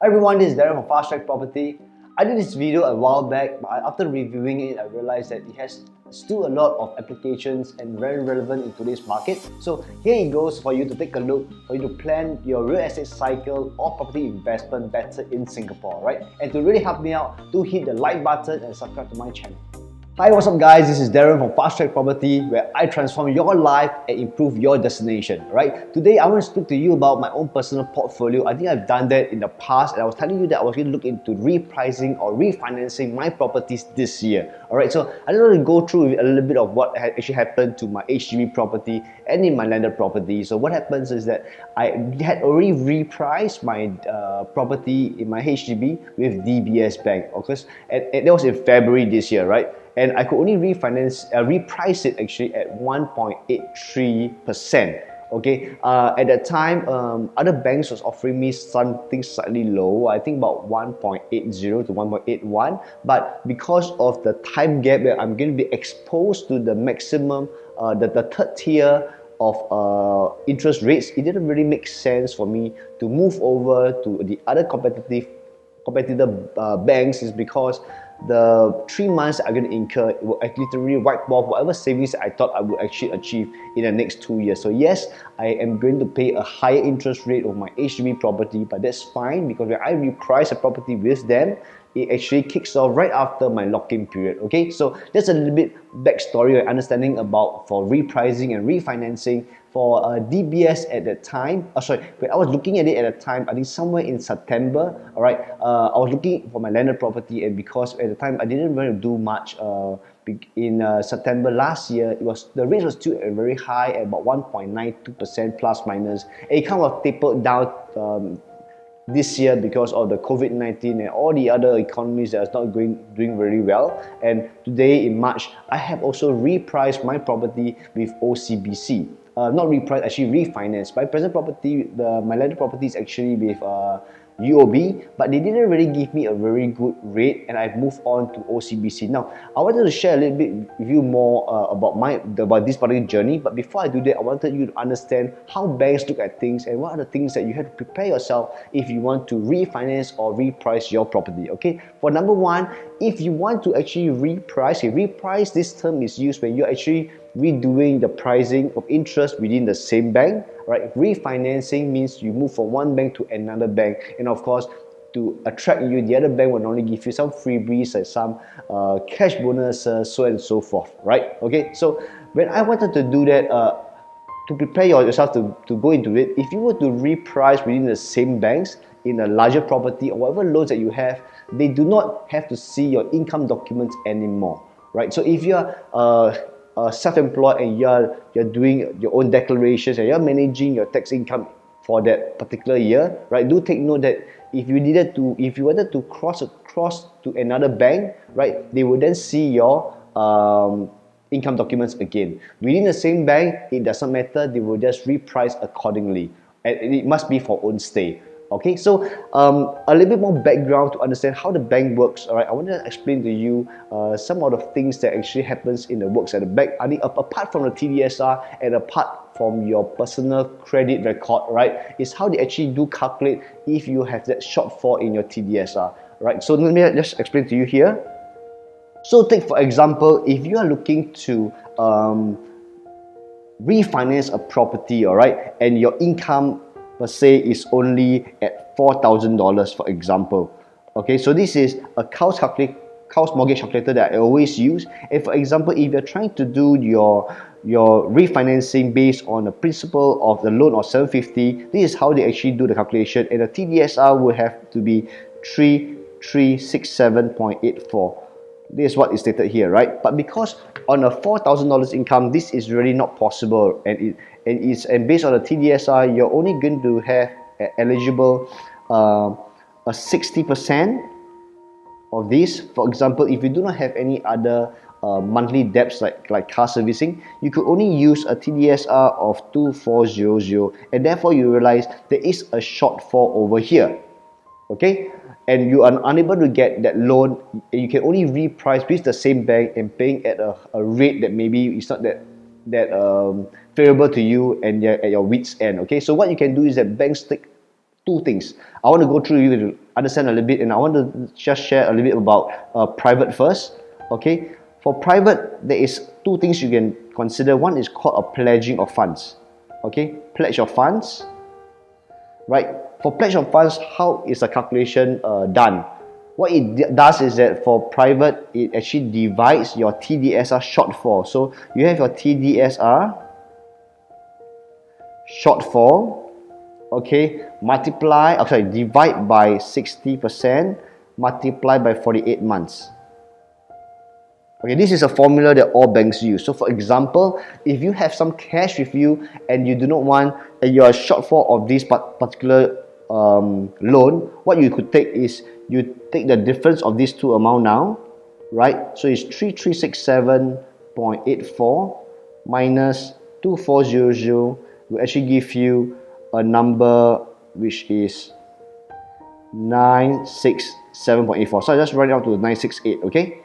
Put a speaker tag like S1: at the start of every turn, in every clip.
S1: Hi everyone, this is Darren from Fast Track Property. I did this video a while back, but after reviewing it, I realized that it has still a lot of applications and very relevant in today's market. So here it goes for you to take a look, for you to plan your real estate cycle or property investment better in Singapore, right? And to really help me out, do hit the like button and subscribe to my channel. Hi, what's up guys? This is Darren from Fast Track Property, where I transform your life and improve your destination, right? Today, I want to speak to you about my own personal portfolio. I think I've done that in the past, and I was telling you that I was going to look into repricing or refinancing my properties this year, all right? So I just want to go through a little bit of what actually happened to my HDB property and in my landed property. So what happens is that I had already repriced my property in my HDB with DBS Bank, okay? And that was in February this year, right? And I could only reprice it actually at 1.83%. Okay, at that time, other banks was offering me something slightly low. I think about 1.80 to 1.81. But because of the time gap where I'm going to be exposed to the maximum, the third tier of interest rates, it didn't really make sense for me to move over to the other competitor banks, is because the 3 months I'm going to incur, it will literally wipe off whatever savings I thought I would actually achieve in the next 2 years. So yes, I am going to pay a higher interest rate on my HDB property, but that's fine because when I reprice a property with them, it actually kicks off right after my lock-in period. Okay, so that's a little bit backstory or understanding about for repricing and refinancing for DBS at that time. When I was looking at it at the time, I think somewhere in September, all right, I was looking for my landed property, and because at the time I didn't really do much in September last year, the rate was still very high at about 1.92% plus minus. It kind of tapered down this year because of the COVID-19 and all the other economies that are not doing very well. And today in March, I have also repriced my property with OCBC. Not repriced, actually refinanced. My present property, my landed property is actually with UOB, but they didn't really give me a very good rate, and I've moved on to OCBC. Now, I wanted to share a little bit with you more about this particular journey, but before I do that, I wanted you to understand how banks look at things and what are the things that you have to prepare yourself if you want to refinance or reprice your property, okay? For number one, if you want to actually reprice, this term is used when you're actually redoing the pricing of interest within the same bank, right? Refinancing means you move from one bank to another bank, and of course, to attract you, the other bank will normally give you some freebies and some cash bonuses, so on and so forth, right? Okay, so when I wanted to do that, to prepare yourself to go into it, if you were to reprice within the same banks in a larger property or whatever loans that you have, they do not have to see your income documents anymore, right? So if you're self-employed and you're doing your own declarations and you're managing your tax income for that particular year, right? Do take note that if you wanted to cross to another bank, right, they will then see your income documents again. Within the same bank, it doesn't matter, they will just reprice accordingly. And it must be for own stay. Okay, so a little bit more background to understand how the bank works. All right, I want to explain to you some of the things that actually happens in the works at the bank. I mean, apart from the TDSR and apart from your personal credit record, right, is how they actually do calculate if you have that shortfall in your TDSR, right? So let me just explain to you here. So take for example, if you are looking to refinance a property, all right, and your income per se is only at $4,000, for example. Okay, so this is a house mortgage calculator that I always use. And for example, if you're trying to do your refinancing based on the principal of the loan of $750, this is how they actually do the calculation, and the TDSR will have to be 3367.84. This is what is stated here, right? But because on a $4,000 income, this is really not possible, and based on the TDSR, you're only going to have eligible a 60% of this. For example, if you do not have any other monthly debts like car servicing, you could only use a TDSR of 2400, and therefore you realize there is a shortfall over here. Okay, and you are unable to get that loan, and you can only reprice with the same bank and paying at a rate that maybe is not that favorable to you, and you're at your wits end. Okay, so what you can do is that banks take two things. I want to go through understand a little bit, and I want to just share a little bit about private first. Okay, for private, there is two things you can consider. One is called a pledging of funds. Okay, pledge of funds. Right, for pledge of funds, how is the calculation done? What it does is that for private, it actually divides your TDSR shortfall. So you have your TDSR shortfall, okay, divide by 60%, multiply by 48 months. Okay, this is a formula that all banks use. So for example, if you have some cash with you and you do not want your shortfall of this particular loan, what you could take is you take the difference of these two amount now, right? So it's 3367.84 minus 2400 will actually give you a number which is 967.84. So I just write it out to 968, okay?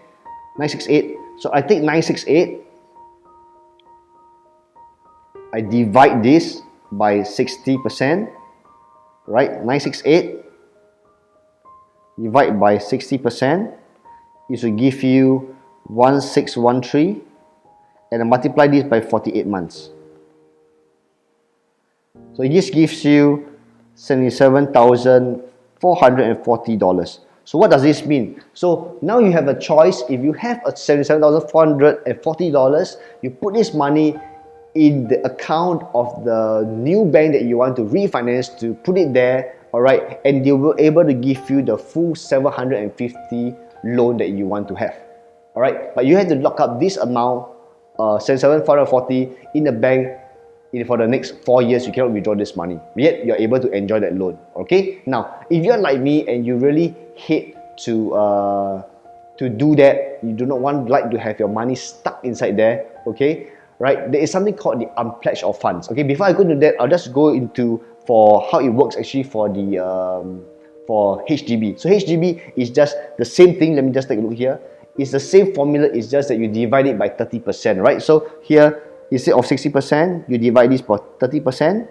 S1: 968. So I take 968, I divide this by 60%, right? 968 divide by 60%, it will give you 1613, and I multiply this by 48 months. So this gives you $77,440. So what does this mean? So now you have a choice. If you have a $77,440, you put this money in the account of the new bank that you want to refinance, to put it there, all right, and they will able to give you the full 750 loan that you want to have, all right. But you have to lock up this amount, 77,440 in the bank for the next 4 years. You cannot withdraw this money, yet you're able to enjoy that loan. Okay, now if you're like me and you really hate to do that, you do not like to have your money stuck inside there, okay, right, there is something called the unpledged of funds. Okay, before I go into that, I'll just go into for how it works actually for the for HDB. So HDB is just the same thing. Let me just take a look here. It's the same formula, it's just that you divide it by 30%, right? So here, instead of 60%, you divide this by 30%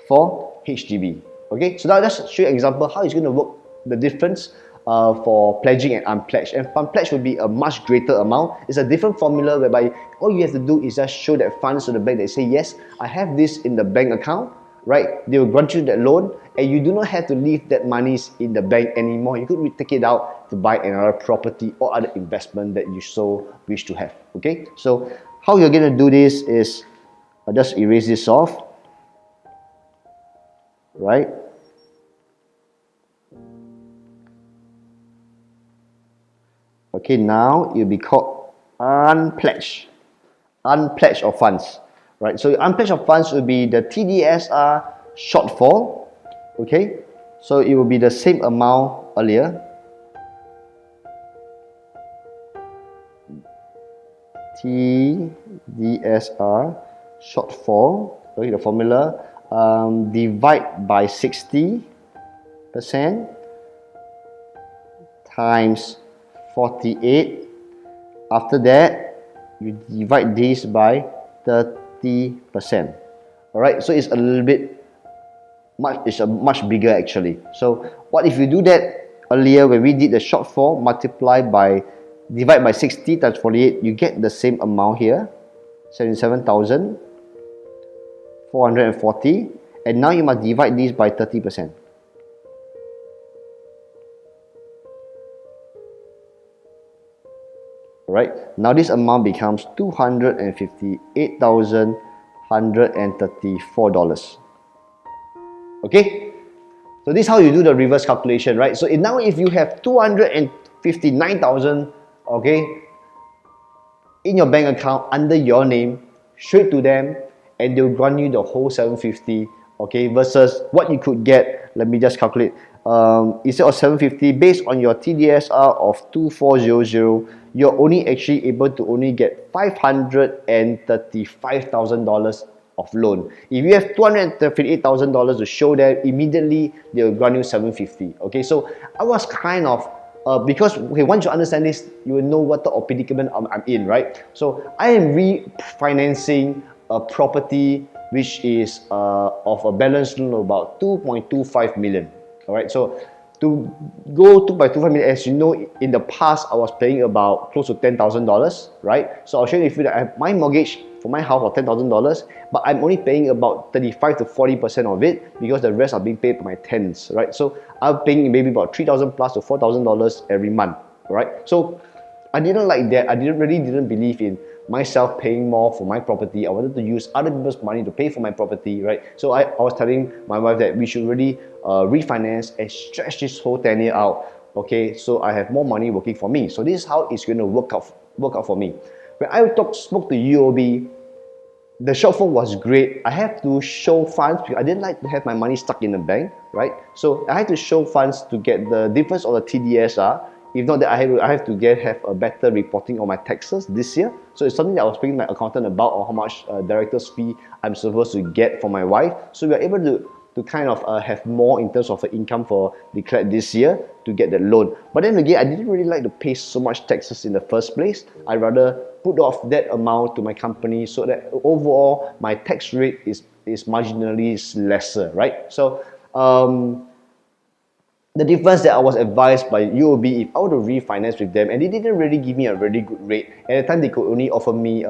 S1: for HDB. Okay, so now I'll just show you an example how it's going to work, the difference for pledging and unpledged. And unpledged will be a much greater amount. It's a different formula whereby all you have to do is just show that funds to the bank. They say, yes, I have this in the bank account, right? They will grant you that loan, and you do not have to leave that money in the bank anymore. You could take it out to buy another property or other investment that you so wish to have. Okay, so how you're going to do this is, I'll just erase this off, right? Okay, now you'll be called unpledged of funds, right? So unpledged of funds will be the TDSR shortfall, okay? So it will be the same amount earlier. TDSR shortfall, okay, the formula, divide by 60% times 48. After that, you divide this by 30%. All right, so it's a little bit much bigger actually. So what if you do that earlier when we did the shortfall, divide by 60 times 48, you get the same amount here, 77,440, and now you must divide this by 30%. Right, now this amount becomes $258,134. Okay, so this is how you do the reverse calculation, right? So now if you have 259,000, okay, in your bank account under your name, straight to them, and they'll grant you the whole 750, okay, versus what you could get. Let me just calculate. Instead of 750, based on your TDSR of 2400, you're only actually able to only get $535,000 of loan. If you have $238,000 to show them, immediately they will grant you 750. Okay, so I was kind of because once you understand this, you will know what the predicament I'm in, right? So I am refinancing a property which is of a balance loan of about 2.25 million. All right, so to go 2.25 million, as you know, in the past I was paying about close to $10,000, right? So I'll share with you that I have my mortgage for my house of $10,000, but I'm only paying about 35 to 40% of it because the rest are being paid by my tenants, right? So I'm paying maybe about $3,000 plus to $4,000 every month, right? So I didn't like that. I really didn't believe in myself paying more for my property. I wanted to use other people's money to pay for my property, right? So I was telling my wife that we should really refinance and stretch this whole tenure out, okay? So I have more money working for me. So this is how it's going to work out for me. When I spoke to UOB, the short form was great. I have to show funds because I didn't like to have my money stuck in the bank, right? So I had to show funds to get the difference of the TDSR. If not that, I have to have a better reporting on my taxes this year. So it's something that I was speaking to my accountant about, or how much director's fee I'm supposed to get for my wife. So we are able to kind of have more in terms of income for declared this year to get the loan. But then again, I didn't really like to pay so much taxes in the first place. I'd rather put off that amount to my company so that overall my tax rate is marginally lesser, right? So the difference that I was advised by UOB, if I were to refinance with them, and they didn't really give me a really good rate. At the time, they could only offer me,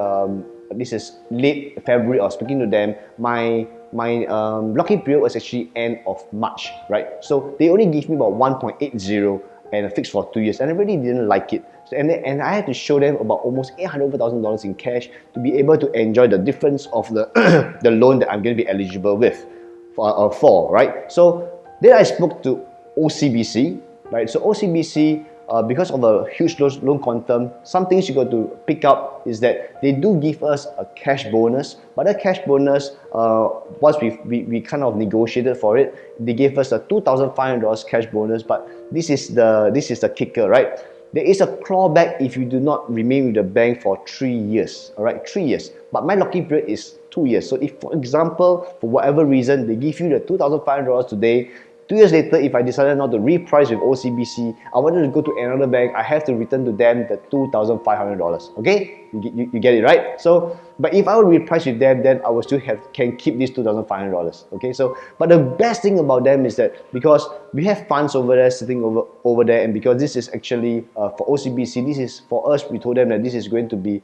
S1: this is late February, I was speaking to them, my lock-in period was actually end of March, right? So they only give me about 1.80 and a fix for 2 years, and I really didn't like it. So, and I had to show them about almost $800,000 in cash to be able to enjoy the difference of the the loan that I'm going to be eligible with for, right? So then I spoke to OCBC, right? So OCBC, because of a huge loan quantum, some things you got to pick up is that they do give us a cash bonus, but that cash bonus, once we kind of negotiated for it, they gave us a $2,500 cash bonus. But this is the kicker, right? There is a clawback if you do not remain with the bank for 3 years, all right? 3 years. But my lock-in period is 2 years. So if, for example, for whatever reason, they give you the $2,500 today, 2 years later, if I decided not to reprice with OCBC, I wanted to go to another bank, I have to return to them the $2,500. Okay, you get it, right? So, but if I would reprice with them, then I will still can keep this $2,500. Okay, so but the best thing about them is that because we have funds over there sitting over there, and because this is actually for OCBC, this is for us. We told them that this is going to be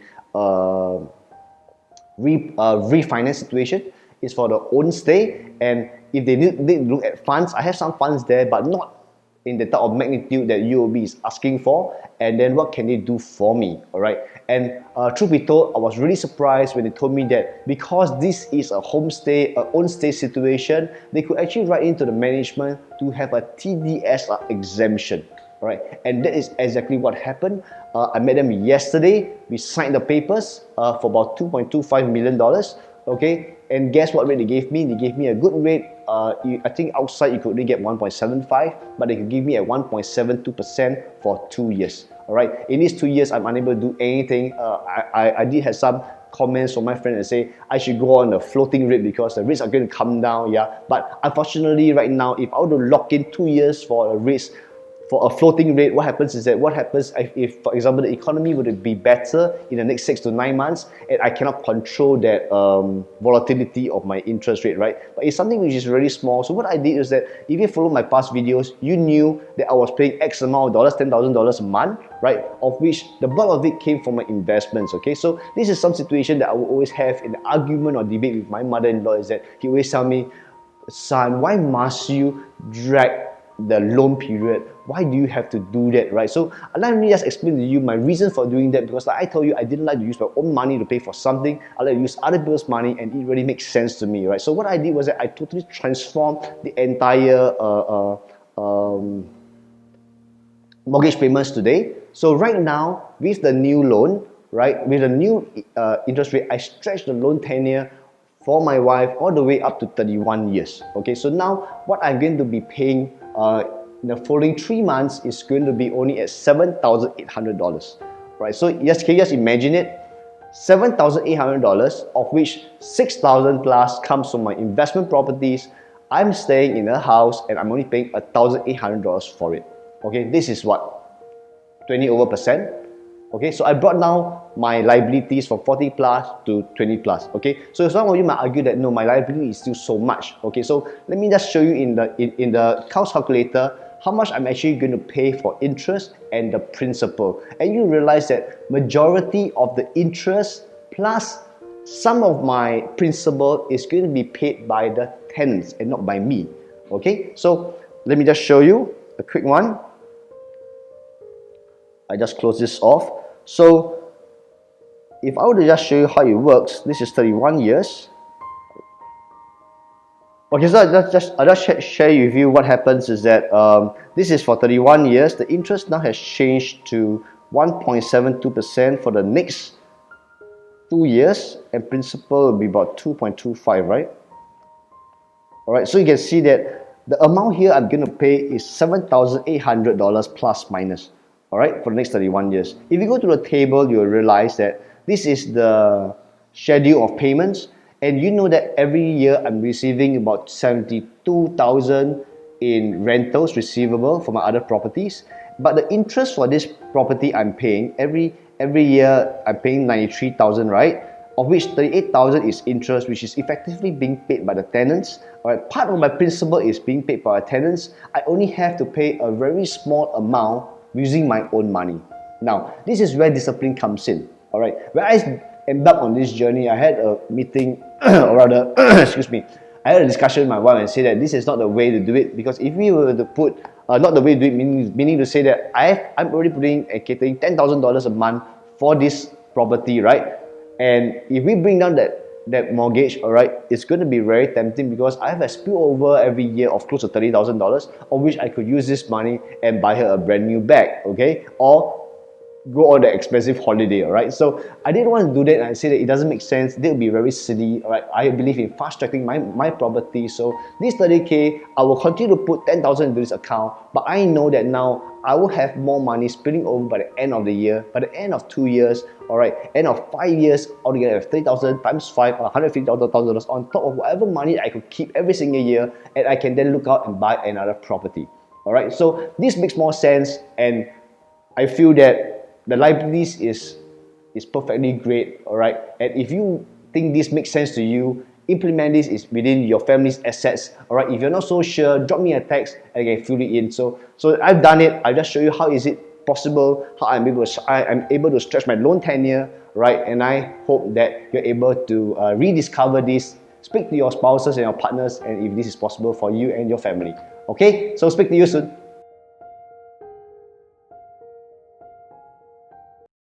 S1: refinance situation. It's for the own stay, and if they need to look at funds, I have some funds there, but not in the type of magnitude that UOB is asking for. And then what can they do for me, all right? And truth be told, I was really surprised when they told me that because this is a homestay, a own stay situation, they could actually write into the management to have a TDSR exemption. All right, and that is exactly what happened. I met them yesterday. We signed the papers for about $2.25 million. Okay, and guess what rate they gave me? They gave me a good rate. I think outside you could only get 1.75, but they could give me at 1.72% for 2 years. All right, in these 2 years, I'm unable to do anything. I did have some comments from my friend and say I should go on a floating rate because the rates are going to come down. Yeah, but unfortunately, right now, if I were to lock in 2 years for a rates, for a floating rate, what happens if, for example, the economy would be better in the next 6 to 9 months, and I cannot control that volatility of my interest rate, right? But it's something which is really small. So what I did is that if you follow my past videos, you knew that I was paying X amount of dollars, $10,000 a month, right? Of which the bulk of it came from my investments, okay? So this is some situation that I will always have in the argument or debate with my mother-in-law, is that he always tell me, son, why must you drag the loan period? Why do you have to do that, right? So let me just explain to you my reason for doing that, because like I told you, I didn't like to use my own money to pay for something. I like to use other people's money, and it really makes sense to me, right? So what I did was that I totally transformed the entire mortgage payments today. So right now, with the new loan, right, with the new interest rate, I stretched the loan tenure for my wife all the way up to 31 years. Okay, so now what I'm going to be paying in the following 3 months is going to be only at $7,800, right? So can you just imagine it? $7,800, of which $6,000 plus comes from my investment properties. I'm staying in a house and I'm only paying $1,800 for it. Okay, this is what, 20%. Okay, so I brought down my liabilities from 40 plus to 20 plus. Okay, so some of you might argue that no, my liability is still so much. Okay, so let me just show you in the cost calculator how much I'm actually going to pay for interest and the principal. And you realize that majority of the interest plus some of my principal is going to be paid by the tenants and not by me. Okay, so let me just show you a quick one. I just close this off. So if I were to just show you how it works, this is 31 years. Okay, so I'll just share with you what happens is that this is for 31 years. The interest now has changed to 1.72% for the next 2 years, and principal will be about 2.25, right? Alright, so you can see that the amount here I'm going to pay is $7,800 plus minus, alright, for the next 31 years. If you go to the table, you'll realize that this is the schedule of payments, and you know that every year I'm receiving about $72,000 in rentals receivable for my other properties. But the interest for this property I'm paying every year I'm paying $93,000, right? Of which $38,000 is interest, which is effectively being paid by the tenants. Alright, part of my principal is being paid by the tenants. I only have to pay a very small amount using my own money. Now, this is where discipline comes in. Alright, when I embarked on this journey, I had a meeting, or rather, excuse me, I had a discussion with my wife and said that this is not the way to do it, because if we were to put, not the way to do it, meaning to say that I'm already putting and catering $10,000 a month for this property, right? And if we bring down that mortgage, alright, it's going to be very tempting because I have a spillover every year of close to $30,000, of which I could use this money and buy her a brand new bag, okay? Or go on the expensive holiday, alright? So I didn't want to do that, and I said that it doesn't make sense. That would be very silly, alright? I believe in fast tracking my property. So this 30K, I will continue to put 10,000 into this account, but I know that now I will have more money spilling over by the end of the year, by the end of 2 years, alright, end of 5 years, altogether I have 30,000 times 5 or $150,000 on top of whatever money I could keep every single year, and I can then look out and buy another property. Alright, so this makes more sense, and I feel that the liabilities is perfectly great, alright? And if you think this makes sense to you, implement this is within your family's assets, alright? If you're not so sure, drop me a text and I can fill it in. So I've done it. I'll just show you how is it possible, how I'm able to stretch my loan tenure, right? And I hope that you're able to rediscover this. Speak to your spouses and your partners, and if this is possible for you and your family. Okay, so speak to you soon.